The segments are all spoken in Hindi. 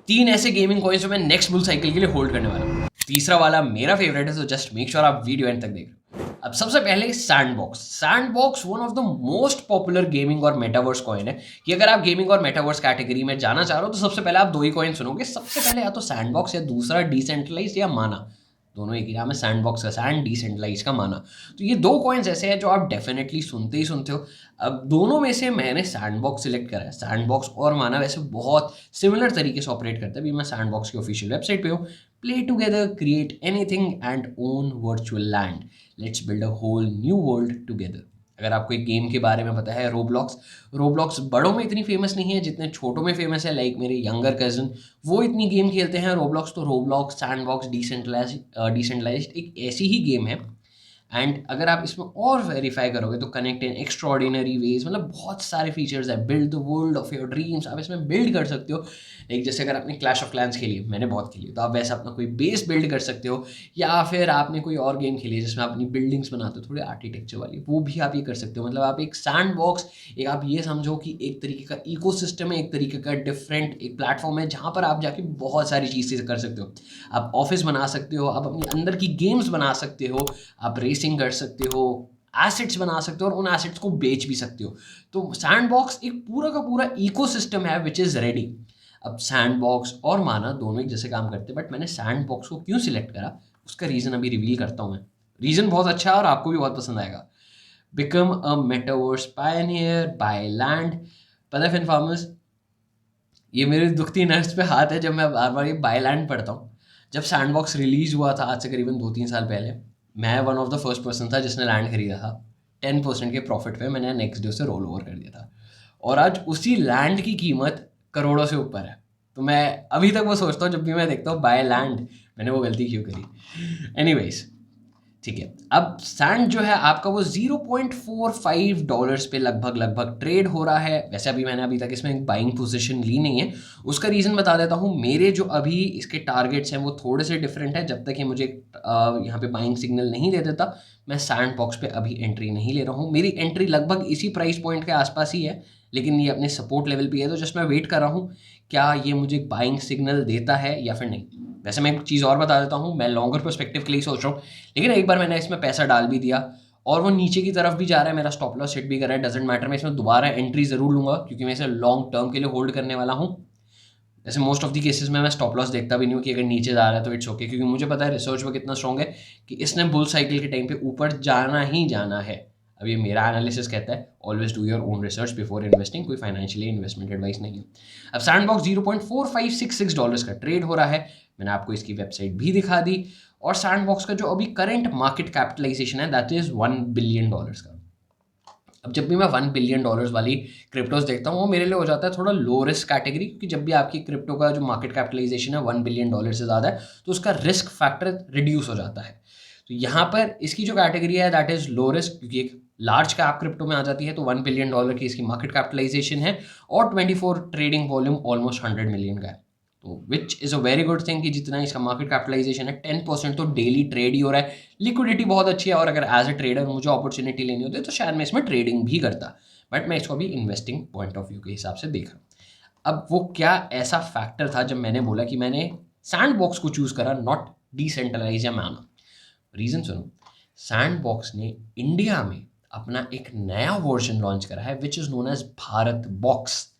3 ऐसे गेमिंग कॉइन्स जो मैं नेक्स्ट बुल साइकिल के लिए होल्ड करने वाला हूँ। तीसरा वाला मेरा फेवरेट है, तो जस्ट मेक श्योर आप वीडियो एंड तक देख रहे हो। अब सबसे पहले sandbox. Sandbox one of the most popular gaming और मेटावर्स कॉइन है कि अगर आप गेमिंग और मेटावर्स कैटेगरी में जाना चाह रहे हो तो सबसे पहले आप दो ही कॉइन सुनोगे। सबसे पहले या तो सैंडबॉक्स या दूसरा डिसेंट्रलाइज या माना। दोनों एक ही नाम है, सैंडबॉक्स का सैंड, डिसेंट्रलाइज का माना। तो ये दो कॉइन्स ऐसे हैं जो आप डेफिनेटली सुनते ही सुनते हो। अब दोनों में से मैंने सैंडबॉक्स सिलेक्ट करा है। सैंडबॉक्स और माना वैसे बहुत सिमिलर तरीके से ऑपरेट करता है। अभी मैं सैंडबॉक्स की ऑफिशियल वेबसाइट पे हूँ। Play together, create anything and own virtual land, let's build a whole new world together. अगर आपको एक गेम के बारे में पता है, रोब्लॉक्स। रोब्लॉक्स बड़ों में इतनी फेमस नहीं है जितने छोटों में फेमस है। लाइक मेरे यंगर कजन, वो इतनी गेम खेलते हैं रोब्लॉक्स। तो रोब्लॉक्स, सैंडबॉक्स, डिसेंट्रलाइज्ड एक ऐसी ही गेम है। एंड अगर आप इसमें और वेरीफाई करोगे तो कनेक्ट इन एक्स्ट्रॉर्डिनरी वेज, मतलब बहुत सारे फीचर्स है। Build the world of your dreams, आप इसमें बिल्ड कर सकते हो। एक जैसे अगर आपने क्लैश ऑफ क्लैंस खेली है, मैंने बहुत खेली है, तो आप वैसे अपना कोई बेस बिल्ड कर सकते हो। या फिर आपने कोई और गेम खेली है जिसमें आप अपनी बिल्डिंग्स बनाते हो थोड़े आर्किटेक्चर वाली, वो भी आप ये कर सकते हो। मतलब आप एक सैंड बॉक्स, एक आप ये समझो कि एक तरीके का इकोसिस्टम है, एक तरीके का डिफरेंट एक प्लेटफॉर्म है जहाँ पर आप जाके बहुत सारी चीज़ें कर सकते हो। आप ऑफिस बना सकते हो, आप अपनी अंदर की गेम्स बना सकते हो, आप रेसिंग कर सकते हो, एसेट्स बना सकते हो और उन एसेट्स को बेच भी सकते हो। तो सैंडबॉक्स एक पूरा का पूरा इकोसिस्टम है विच इज़ रेडी। अब सैंडबॉक्स और माना दोनों एक जैसे काम करते हैं, बट मैंने सैंडबॉक्स को क्यों सिलेक्ट करा उसका रीज़न अभी रिवील करता हूँ मैं। रीज़न बहुत अच्छा है और आपको भी बहुत पसंद आएगा। Become a metaverse Pioneer by land. पता है फिन फार्मर्स, ये मेरे दुखती नर्स पे हाथ है जब मैं बार बार ये बाय लैंड पढ़ता हूँ। जब सैंडबॉक्स रिलीज हुआ था आज से करीबन 2-3 साल पहले, मैं one of the first person था जिसने लैंड खरीदा था। 10% के प्रॉफिट पे मैंने नेक्स्ट डे उसे रोल ओवर कर दिया था। और आज उसी लैंड की कीमत करोड़ों से ऊपर है। तो मैं अभी तक वो सोचता हूँ जब भी मैं देखता हूँ बाय लैंड, मैंने वो गलती क्यों करी। एनीवेज, ठीक है। अब सैंड जो है आपका वो $0.45 पे लगभग लगभग ट्रेड हो रहा है। वैसे मैंने अभी तक इसमें एक बाइंग पोजीशन ली नहीं है। उसका रीज़न बता देता हूँ। मेरे जो अभी इसके टारगेट्स हैं वो थोड़े से डिफरेंट है। जब तक ये मुझे यहाँ पे बाइंग सिग्नल नहीं दे देता, मैं सैंड बॉक्स पे अभी एंट्री नहीं ले रहा हूँ। मेरी एंट्री लगभग इसी प्राइस पॉइंट के आसपास ही है, लेकिन ये अपने सपोर्ट लेवल पे है। तो जस्ट मैं वेट कर रहा हूँ क्या ये मुझे बाइंग सिग्नल देता है या फिर नहीं। वैसे मैं एक चीज़ और बता देता हूँ, मैं लॉन्गर पर्सपेक्टिव के लिए सोच रहा हूँ। लेकिन एक बार मैंने इसमें पैसा डाल भी दिया और वो नीचे की तरफ भी जा रहा है, मेरा स्टॉप लॉस हिट भी कर रहा है, डजेंट मैटर, मैं इसमें दोबारा एंट्री जरूर लूंगा क्योंकि मैं इसे लॉन्ग टर्म के लिए होल्ड करने वाला हूँ। जैसे मोस्ट ऑफ द केसेस में मैं स्टॉप लॉस देखता भी नहीं हूँ कि अगर नीचे जा रहा है तो इट्स ओके, क्योंकि मुझे पता है रिसर्च वो कितना स्ट्रॉन्ग है कि इसने बुल साइकिल के टाइम पे ऊपर जाना ही जाना है। अब ये मेरा एनालिसिस कहता है always do your own research before investing, कोई फाइनेंशियली इन्वेस्टमेंट एडवाइस नहीं है। अब सैंडबॉक्स $0.4566 का ट्रेड हो रहा है। मैंने आपको इसकी वेबसाइट भी दिखा दी। और सैंडबॉक्स का जो अभी करंट मार्केट कैपिटलाइजेशन है दैट इज $1 बिलियन का। अब जब भी मैं $1 बिलियन वाली क्रिप्टोज देखता हूँ वो मेरे लिए हो जाता है थोड़ा लो रिस्क कैटेगरी, क्योंकि जब भी आपकी क्रिप्टो का जो मार्केट कैपिटलाइजेशन है $1 बिलियन से ज़्यादा है तो उसका रिस्क फैक्टर रिड्यूस हो जाता है। तो यहाँ पर इसकी जो कैटेगरी है दैट इज लो रिस्क, क्योंकि एक लार्ज कैप क्रिप्टो में आ जाती है। तो $1 बिलियन की इसकी मार्केट कैपिटलाइजेशन है और 24 ट्रेडिंग वॉल्यूम ऑलमोस्ट 100 मिलियन का है। तो which is a very good thing कि जितना इसका मार्केट कैपिटलाइजेशन है 10% तो डेली ट्रेड ही हो रहा है। लिक्विडिटी बहुत अच्छी है और अगर एज अ ट्रेडर मुझे अपॉर्चुनिटी लेनी होती है तो शायद मैं इसमें ट्रेडिंग भी करता, बट मैं इसको अभी इन्वेस्टिंग पॉइंट ऑफ व्यू के हिसाब से देख रहा हूँ। अब वो क्या ऐसा फैक्टर था जब मैंने बोला कि मैंने सैंड बॉक्स को चूज करा, नॉट डिसेंट्रलाइज या मैनो। रीजन सुनो। सैंड बॉक्स ने इंडिया में अपना एक नया वर्जन लॉन्च करा है which is known as Bharat box.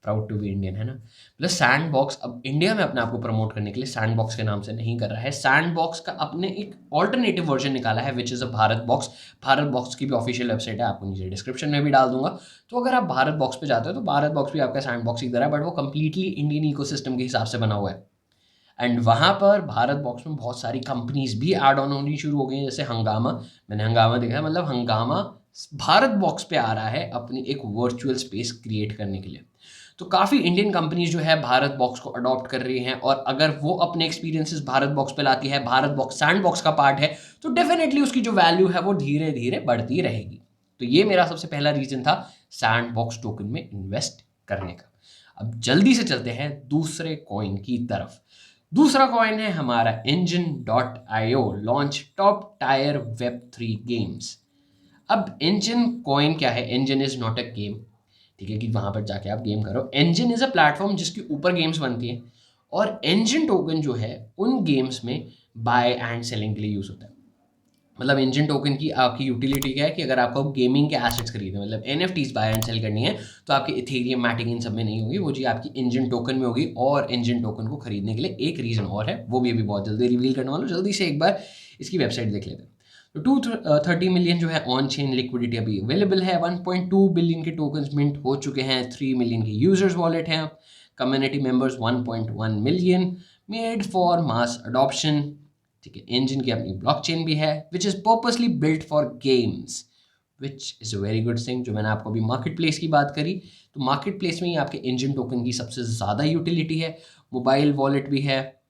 Proud to be Indian, है ना। प्लस सैंड बॉक्स अब इंडिया में अपने आप को प्रमोट करने के लिए सैंड बॉक्स के नाम से नहीं कर रहा है। सैंड बॉक्स का अपने एक ऑल्टरनेटिव वर्जन निकाला है which is a Bharat box. Bharat box की भी ऑफिशियल वेबसाइट है, आपको नीचे डिस्क्रिप्शन में भी डाल दूंगा। तो अगर आप भारत बॉक्स पे जाते हो तो भारत बॉक्स भी आपका सैंड बॉक्स की तरह है, बट वो कंप्लीटली इंडियन इकोसिस्टम के हिसाब से बना हुआ है। एंड वहाँ पर भारत बॉक्स में बहुत सारी कंपनीज भी ऐड ऑन होनी शुरू हो गई हैं, जैसे हंगामा। मैंने हंगामा देखा है, मतलब हंगामा भारत बॉक्स पे आ रहा है अपनी एक वर्चुअल स्पेस क्रिएट करने के लिए। तो काफ़ी इंडियन कंपनीज जो है भारत बॉक्स को अडॉप्ट कर रही हैं और अगर वो अपने एक्सपीरियंसेस भारत बॉक्स पे लाती है, भारत बॉक्स सैंड बॉक्स का पार्ट है, तो डेफिनेटली उसकी जो वैल्यू है वो धीरे धीरे बढ़ती रहेगी। तो ये मेरा सबसे पहला रीजन था सैंड बॉक्स टोकन में इन्वेस्ट करने का। अब जल्दी से चलते हैं दूसरे कॉइन की तरफ। दूसरा कॉइन है हमारा Engine.io, launch top tier web 3 games. अब इंजन कॉइन क्या है? Engine is not a game, ठीक है, कि वहाँ पर जाके आप गेम करो। एंजन इज़ अ प्लेटफॉर्म जिसके ऊपर गेम्स बनती हैं, और एंजन टोकन जो है उन गेम्स में बाय एंड सेलिंग के लिए यूज़ होता है। मतलब इंजन टोकन की आपकी यूटिलिटी क्या है कि अगर आपको गेमिंग के एसेट्स खरीदने, मतलब NFTs बाय एंड सेल करनी है, तो आपकी इथेरियम, मैटिक इन सब में नहीं होगी, वो जी आपकी इंजन टोकन में होगी। और इंजन टोकन को खरीदने के लिए एक रीज़न और है, वो भी अभी बहुत जल्दी रिवील करने वाला हूँ। जल्दी से एक बार इसकी वेबसाइट देख लेते हैं। तो 230 मिलियन जो है ऑन चेन लिक्विडिटी अभी अवेलेबल है, 1.2 बिलियन के टोकन्स मिंट हो चुके हैं, 3 मिलियन के यूजर्स वॉलेट हैं, community members 1.1 million, made for mass adoption. ठीक है, इंजन की अपनी ब्लॉकचेन भी है which is purposely built for games, which is a very good thing. जो मैंने आपको अभी मार्केट प्लेस की बात करी, तो मार्केट प्लेस में ही आपके इंजन टोकन की सबसे ज़्यादा यूटिलिटी है। मोबाइल वॉलेट भी है,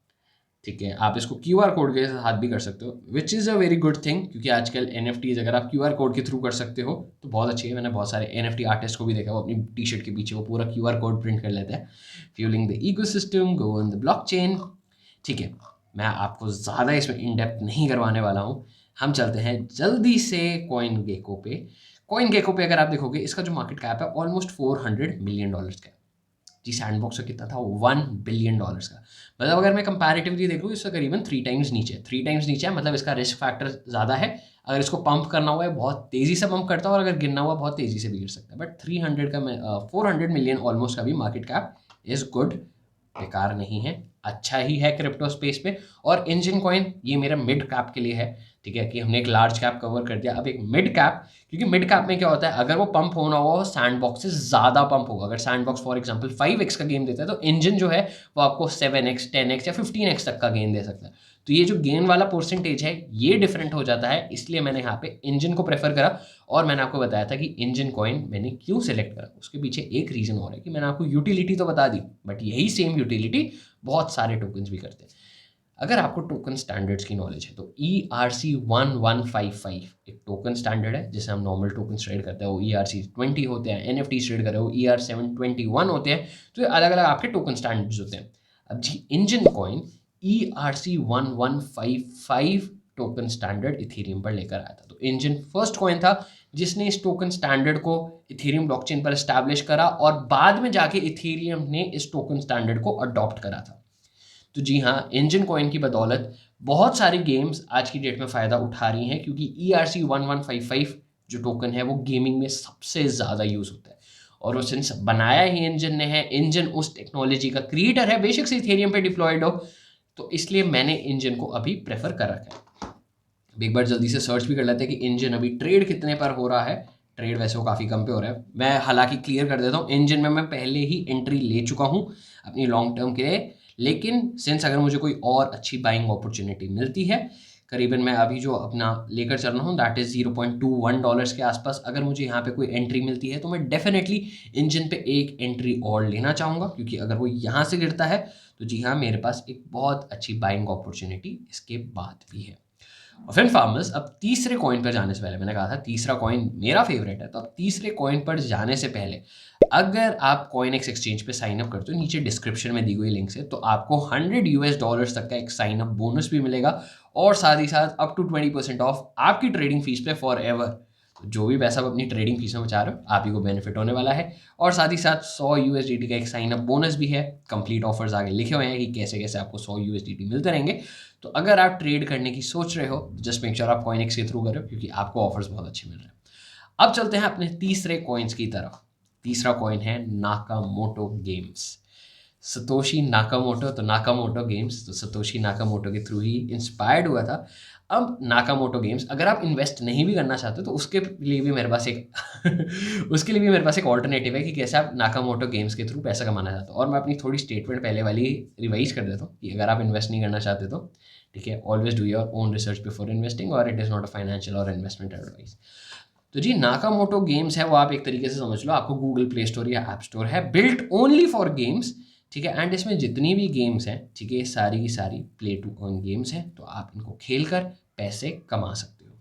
ठीक है, आप इसको QR कोड के साथ भी कर सकते हो, which is a very good thing, क्योंकि आजकल NFTs अगर आप QR कोड के थ्रू कर सकते हो तो बहुत अच्छी है। मैंने बहुत सारे NFT आर्टिस्ट को भी देखा, वो अपनी टी-शर्ट के पीछे वो पूरा QR कोड प्रिंट कर लेते हैं। Fuelling the ecosystem, go on the blockchain. ठीक है, मैं आपको ज़्यादा इसमें इन डेप्थ नहीं करवाने वाला हूँ। हम चलते हैं जल्दी से कॉइन गेको पे। कॉइन गेको पे अगर आप देखोगे, इसका जो मार्केट कैप है ऑलमोस्ट $400 मिलियन का है जी। सैंडबॉक्स का कितना था, $1 बिलियन का। मतलब अगर मैं कंपैरेटिवली देखूँ, इसका करीबन 3 टाइम्स नीचे, 3 टाइम्स नीचे है। मतलब इसका रिस्क फैक्टर ज़्यादा है। अगर इसको पंप करना हुआ है बहुत तेज़ी से पंप करता है, और अगर गिरना हुआ बहुत तेज़ी से भी गिर सकता है। बट 300 का 400 मिलियन ऑलमोस्ट का भी मार्केट कैप इज़ गुड, बेकार नहीं है, अच्छा ही है क्रिप्टो स्पेस में। और इंजन कॉइन ये मेरा मिड कैप के लिए है, ठीक है, कि हमने एक लार्ज कैप कवर कर दिया, अब एक मिड कैप। क्योंकि मिड कैप में क्या होता है, अगर वो पंप होना हो सैंडबॉक्स से ज़्यादा पंप होगा। अगर सैंडबॉक्स फॉर एग्जांपल 5x का गेन देता है, तो इंजन जो है वो आपको 7x, 10x या 15x तक का गेन दे सकता है। तो ये जो गेन वाला परसेंटेज है ये डिफरेंट हो जाता है, इसलिए मैंने यहाँ पे इंजन को प्रेफर करा। और मैंने आपको बताया था कि इंजन कॉइन मैंने क्यों सिलेक्ट करा, उसके पीछे एक रीज़न और है कि मैंने आपको यूटिलिटी तो बता दी, बट यही सेम यूटिलिटी बहुत सारे टोकन्स भी करते हैं। अगर आपको टोकन स्टैंडर्ड्स की नॉलेज है, तो ERC-1155 एक टोकन स्टैंडर्ड है, जिसे हम नॉर्मल टोकन ट्रेड करते हैं वो ERC-20 होते हैं, NFT ट्रेड कर रहे हो ER-721 होते हैं। तो ये अलग अलग आपके टोकन स्टैंडर्ड्स होते हैं। अब जी Enjin coin ERC-1155 token standard Ethereum पर लेकर आया था। तो इंजन फर्स्ट कॉइन था जिसने इस टोकन स्टैंडर्ड को इथेरियम ब्लॉकचेन पर एस्टैब्लिश करा, और बाद में जाके इथेरियम ने इस टोकन स्टैंडर्ड को अडॉप्ट करा था। तो जी हाँ, इंजन कॉइन की बदौलत बहुत सारी गेम्स आज की डेट में फ़ायदा उठा रही हैं, क्योंकि ERC-1155 जो टोकन है वो गेमिंग में सबसे ज़्यादा यूज़ होता है। और वो सिंस बनाया ही इंजन ने है, इंजन उस टेक्नोलॉजी का क्रिएटर है, बेशक से इथेरियम पे डिप्लॉयड हो, तो इसलिए मैंने इंजन को अभी प्रेफर कर रखा है। एक बार जल्दी से सर्च भी कर लेते हैं कि इंजन अभी ट्रेड कितने पर हो रहा है। ट्रेड वैसे वो काफ़ी कम पे हो रहा है। मैं हालांकि क्लियर कर देता हूँ, इंजन में मैं पहले ही एंट्री ले चुका हूँ अपनी लॉन्ग टर्म के लिए, लेकिन सिंस अगर मुझे कोई और अच्छी बाइंग अपॉर्चुनिटी मिलती है, करीबन मैं अभी जो अपना लेकर चल रहा हूँ दैट इज़ $0.21 के आसपास, अगर मुझे यहाँ पे कोई एंट्री मिलती है तो मैं डेफिनेटली इंजन पे एक एंट्री और लेना चाहूँगा, क्योंकि अगर वो यहाँ से गिरता है तो जी हाँ, मेरे पास एक बहुत अच्छी बाइंग अपॉर्चुनिटी इसके बाद भी है। और फिर फार्मर्स, अब तीसरे कॉइन पर जाने से पहले, मैंने कहा था तीसरा कॉइन मेरा फेवरेट है, तो अब तीसरे कॉइन पर जाने से पहले अगर आप कॉइनएक्स एक्सचेंज पे साइन अप करते हो, नीचे डिस्क्रिप्शन में दी गई लिंक से, तो आपको $100 तक का एक साइन अप बोनस भी मिलेगा, और साथ ही साथ अप टू 20% ऑफ आपकी ट्रेडिंग फीस पे फॉर एवर। जो भी पैसा आप अपनी ट्रेडिंग फीस में बचा रहे हो, आप ही को बेनिफिट होने वाला है। और साथ ही साथ 100 USDT का एक साइन अप बोनस भी है। कंप्लीट ऑफर्स आगे लिखे हुए हैं कि कैसे कैसे आपको 100 USDT मिलते रहेंगे। तो अगर आप ट्रेड करने की सोच रहे हो, जस्ट मेक श्योर आप कॉइनएक्स के थ्रू करो, क्योंकि आपको ऑफर्स बहुत अच्छे मिल रहे हैं। अब चलते हैं अपने तीसरे कॉइन्स की तरफ। तीसरा कॉइन है नाकामोटो गेम्स। सतोशी नाकामोटो, तो नाकामोटो गेम्स तो सतोशी नाकामोटो के थ्रू ही इंस्पायर्ड हुआ था। अब नाकामोटो गेम्स अगर आप इन्वेस्ट नहीं भी करना चाहते तो उसके लिए भी मेरे पास एक उसके लिए भी मेरे पास एक ऑल्टरनेटिव है कि कैसे आप नाकामोटो गेम्स के थ्रू पैसा कमाना चाहते हो। और मैं अपनी थोड़ी स्टेटमेंट पहले वाली रिवाइज कर देता हूँ कि अगर आप इन्वेस्ट नहीं करना चाहते तो ठीक है, always do your own research before investing, और it is not a financial और इन्वेस्टमेंट एडवाइस। तो जी नाकामोटो गेम्स है वो आप एक तरीके से समझ लो, आपको गूगल प्ले स्टोर या ऐप स्टोर है, बिल्ट ओनली फॉर गेम्स, ठीक है। एंड इसमें जितनी भी गेम्स हैं, ठीक है, सारी की सारी प्ले टू अर्न गेम्स हैं, तो आप इनको खेल कर पैसे कमा सकते हो।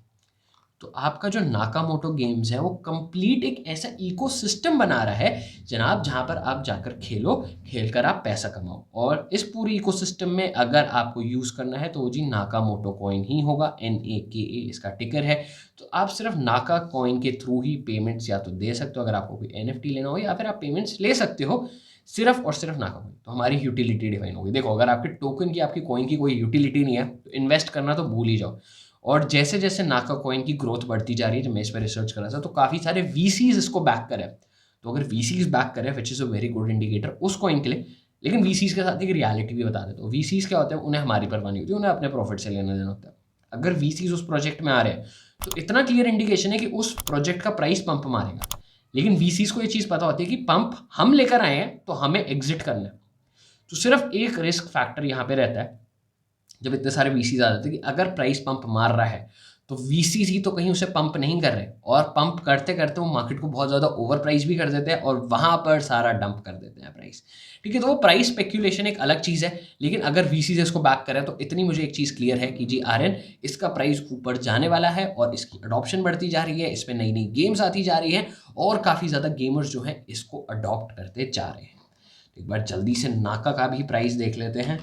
तो आपका जो नाकामोटो गेम्स है वो कंप्लीट एक ऐसा इकोसिस्टम बना रहा है जनाब, जहां पर आप जाकर खेलो, खेलकर आप पैसा कमाओ। और इस पूरी इकोसिस्टम में अगर आपको यूज़ करना है तो वो जी नाकामोटो कॉइन ही होगा, NAKA इसका टिकर है। तो आप सिर्फ नाका कॉइन के थ्रू ही पेमेंट्स या तो दे सकते हो अगर आपको कोई NFT लेना हो, या फिर आप पेमेंट्स ले सकते हो सिर्फ और सिर्फ नाका कॉइन। तो हमारी यूटिलिटी डिफाइन होगी। देखो, अगर आपके टोकन की, आपकी कॉइन की कोई यूटिलिटी नहीं है तो इन्वेस्ट करना तो भूल ही जाओ। और जैसे जैसे नाका कॉइन की ग्रोथ बढ़ती जा रही है, जब मैं इस पर रिसर्च कर रहा था तो काफ़ी सारे VCs इसको बैक करे। तो अगर VCs बैक करे, which is a very good indicator उस कॉइन के लिए। लेकिन VCs के साथ एक रियलिटी भी बता देता हूँ। VCs क्या होते हैं, उन्हें हमारी परवाह नहीं होती, उन्हें अपने प्रॉफिट से लेना देना होता है। अगर VCs उस प्रोजेक्ट में आ रहे हैं तो इतना क्लियर इंडिकेशन है कि उस प्रोजेक्ट का प्राइस पंप मारेगा। लेकिन VCs को ये चीज़ पता होती है कि पंप हम लेकर आए हैं तो हमें एग्जिट करना है। तो सिर्फ एक रिस्क फैक्टर यहाँ पे रहता है जब इतने सारे VCs आ जाते हैं कि अगर प्राइस पंप मार रहा है तो VCs ही तो कहीं उसे पंप नहीं कर रहे, और पंप करते करते वो मार्केट को बहुत ज़्यादा ओवर प्राइस भी कर देते हैं और वहाँ पर सारा डंप कर देते हैं प्राइस। ठीक है, तो वो प्राइस स्पेक्यूलेशन एक अलग चीज़ है। लेकिन अगर VCs इसको बैक करें तो इतनी मुझे एक चीज़ क्लियर है कि जी आर्यन, इसका प्राइस ऊपर जाने वाला है और इसकी अडॉप्शन बढ़ती जा रही है, इस पर नई नई गेम्स आती जा रही हैं और काफ़ी ज़्यादा गेमर्स जो हैं इसको अडॉप्ट करते जा रहे हैं। एक बार जल्दी से नाका का भी प्राइस देख लेते हैं।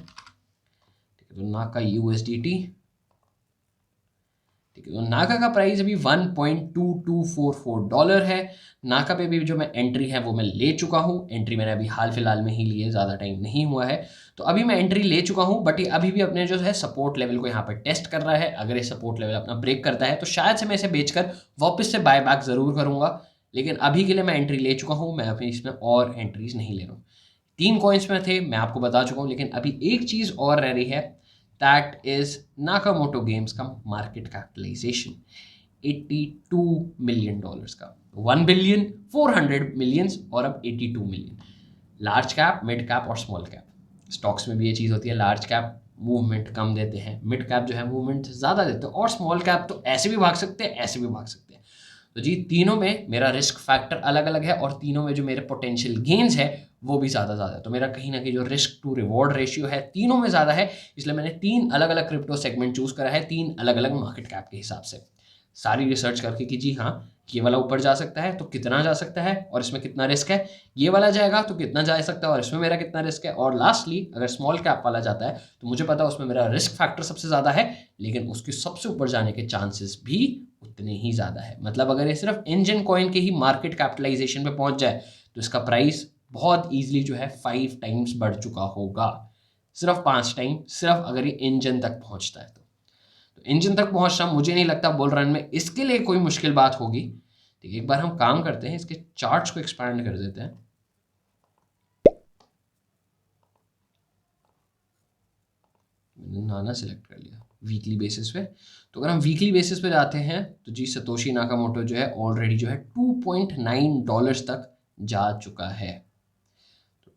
तो नाका USDT, ठीक है, तो नाका का प्राइस अभी $1.2244 है। नाका पे भी जो मैं एंट्री है वो मैं ले चुका हूँ। एंट्री मैंने अभी हाल फिलहाल में ही ली है, ज़्यादा टाइम नहीं हुआ है। तो अभी मैं एंट्री ले चुका हूँ, बट ये अभी भी अपने जो है सपोर्ट लेवल को यहाँ पर टेस्ट कर रहा है। अगर ये सपोर्ट लेवल अपना ब्रेक करता है तो शायद से मैं इसे बेचकर वापस से बाय बैक ज़रूर करूँगा। लेकिन अभी के लिए मैं एंट्री ले चुका हूँ, मैं अभी इसमें और एंट्रीज नहीं ले रहा हूँ। 3 कॉइन्स में थे, मैं आपको बता चुका हूँ। लेकिन अभी एक चीज़ और रह रही है, दैट इज नाकामोटो गेम्स का मार्केट कैपिटलाइजेशन $82 मिलियन का। 1,400,000,000 और अब 82 million. Large cap, mid cap और स्मॉल कैप, स्टॉक्स में भी ये चीज़ होती है। लार्ज कैप मूवमेंट कम देते हैं, मिड कैप जो है मूवमेंट ज़्यादा देते हैं, और स्मॉल कैप तो ऐसे भी भाग सकते हैं, ऐसे भी भाग सकते हैं। तो जी तीनों में मेरा रिस्क फैक्टर अलग अलग है और तीनों में जो मेरे पोटेंशियल गेन्स है वो भी ज़्यादा है। तो मेरा कहीं ना कहीं जो रिस्क टू रिवॉर्ड रेशियो है तीनों में ज़्यादा है। इसलिए मैंने 3 अलग अलग क्रिप्टो सेगमेंट चूज़ करा है, 3 अलग अलग मार्केट कैप के हिसाब से, सारी रिसर्च करके कि जी हाँ, ये वाला ऊपर जा सकता है तो कितना जा सकता है और इसमें कितना रिस्क है, ये वाला जाएगा तो कितना जा सकता है और इसमें मेरा कितना रिस्क है, और लास्टली अगर स्मॉल कैप वाला जाता है तो मुझे पता है उसमें मेरा रिस्क फैक्टर सबसे ज़्यादा है, लेकिन उसके सबसे ऊपर जाने के चांसेस भी उतने ही ज़्यादा है। मतलब अगर ये सिर्फ इंजन कॉइन के ही मार्केट कैपिटलाइजेशन पे पहुंच जाए तो इसका प्राइस बहुत ईजिली जो है 5 टाइम्स बढ़ चुका होगा, सिर्फ 5 टाइम, सिर्फ अगर ये इंजन तक पहुंचता है तो इंजन तक पहुंचना मुझे नहीं लगता बुल रन में इसके लिए कोई मुश्किल बात होगी। ठीक है, एक बार हम काम करते हैं, इसके चार्ट्स को एक्सपैंड कर देते हैं। मैंने नाना सिलेक्ट कर लिया वीकली बेसिस पे। तो अगर हम वीकली बेसिस पे जाते हैं तो जी सतोशी नाकामोटो जो है ऑलरेडी जो है $2.9 तक जा चुका है।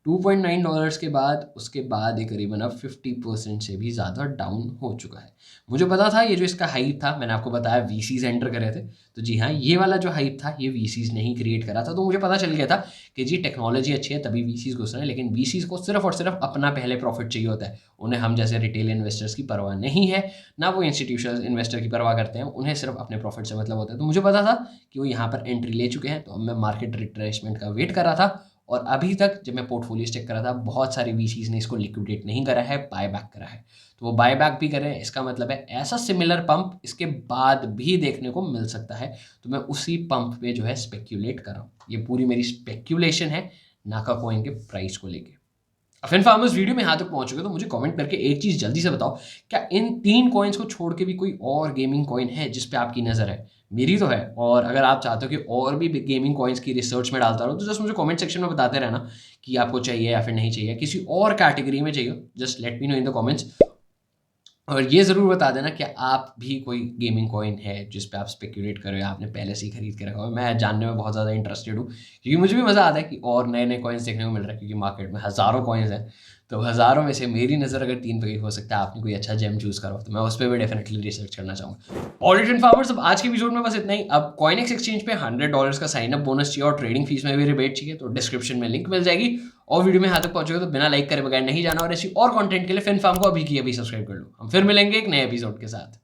$2.9 के बाद उसके बाद ये करीबन अब 50% से भी ज़्यादा डाउन हो चुका है। मुझे पता था ये जो इसका हाइप था, मैंने आपको बताया VCs एंटर करे थे, तो जी हाँ, ये वाला जो हाइप था ये VCs ने ही क्रिएट करा था। तो मुझे पता चल गया था कि जी टेक्नोलॉजी अच्छी है तभी VCs घुस रहे हैं, लेकिन VCs को सिर्फ और सिर्फ अपना पहले प्रॉफिट चाहिए होता है। उन्हें हम जैसे रिटेल इन्वेस्टर्स की परवाह नहीं है, ना वो इंस्टीट्यूशनल इन्वेस्टर की परवाह करते हैं, उन्हें सिर्फ अपने प्रॉफिट से मतलब होता है। तो मुझे पता था कि वो यहाँ पर एंट्री ले चुके हैं, तो अब मैं मार्केट रिट्रेसमेंट का वेट कर रहा था। और अभी तक जब मैं पोर्टफोलियो चेक कर रहा था, बहुत सारे VCs ने इसको लिक्विडेट नहीं करा है, बाय बैक करा है। तो वो बाय बैक भी करें, इसका मतलब है ऐसा सिमिलर पंप इसके बाद भी देखने को मिल सकता है। तो मैं उसी पंप पे जो है स्पेक्यूलेट कर रहा हूँ। ये पूरी मेरी स्पेक्यूलेशन है नाका कॉइन के प्राइस को लेके। अफिन फार्मर्स, वीडियो में यहाँ तक पहुंच चुके तो मुझे कमेंट करके एक चीज़ जल्दी से बताओ, क्या इन 3 कॉइन्स को छोड़ के भी कोई और गेमिंग कॉइन है जिस पे आपकी नज़र है? मेरी तो है। और अगर आप चाहते हो कि और भी गेमिंग कॉइन्स की रिसर्च में डालता रहो तो जस्ट मुझे कमेंट सेक्शन में बताते रहना कि आपको चाहिए या फिर नहीं चाहिए, किसी और कैटेगरी में चाहिए, just let me know in the comments. और ये ज़रूर बता देना कि आप भी कोई गेमिंग कॉइन है जिस पे आप स्पेक्यूलेट कर रहे हो, आपने पहले से ही खरीद के रखा हो। मैं जानने में बहुत ज़्यादा इंटरेस्टेड हूँ, क्योंकि मुझे भी मज़ा आता है कि और नए नए कॉइन्स देखने को मिल रहा है, क्योंकि मार्केट में हज़ारों कॉइन्स हैं। तो हज़ारों में से मेरी नज़र अगर 3 पे ही हो सकता है आपने कोई अच्छा जेम चूज़ करो, तो मैं उस पर भी डेफिनेटली रिसर्च करना चाहूँगा। ऑलराइट फार्मर्स, अब आज के एपिसोड में बस इतना ही। अब कॉइनेक्स एक्सचेंज पे $100 का साइन अप बोनस चाहिए और ट्रेडिंग फीस में भी रिबेट चाहिए, तो डिस्क्रिप्शन में लिंक मिल जाएगी। और वीडियो में यहाँ तक पहुंचोगे तो बिना लाइक करे बगैर नहीं जाना, और ऐसी और कंटेंट के लिए फिन फार्म को अभी की अभी सब्सक्राइब कर लो। हम फिर मिलेंगे एक नए एपिसोड के साथ।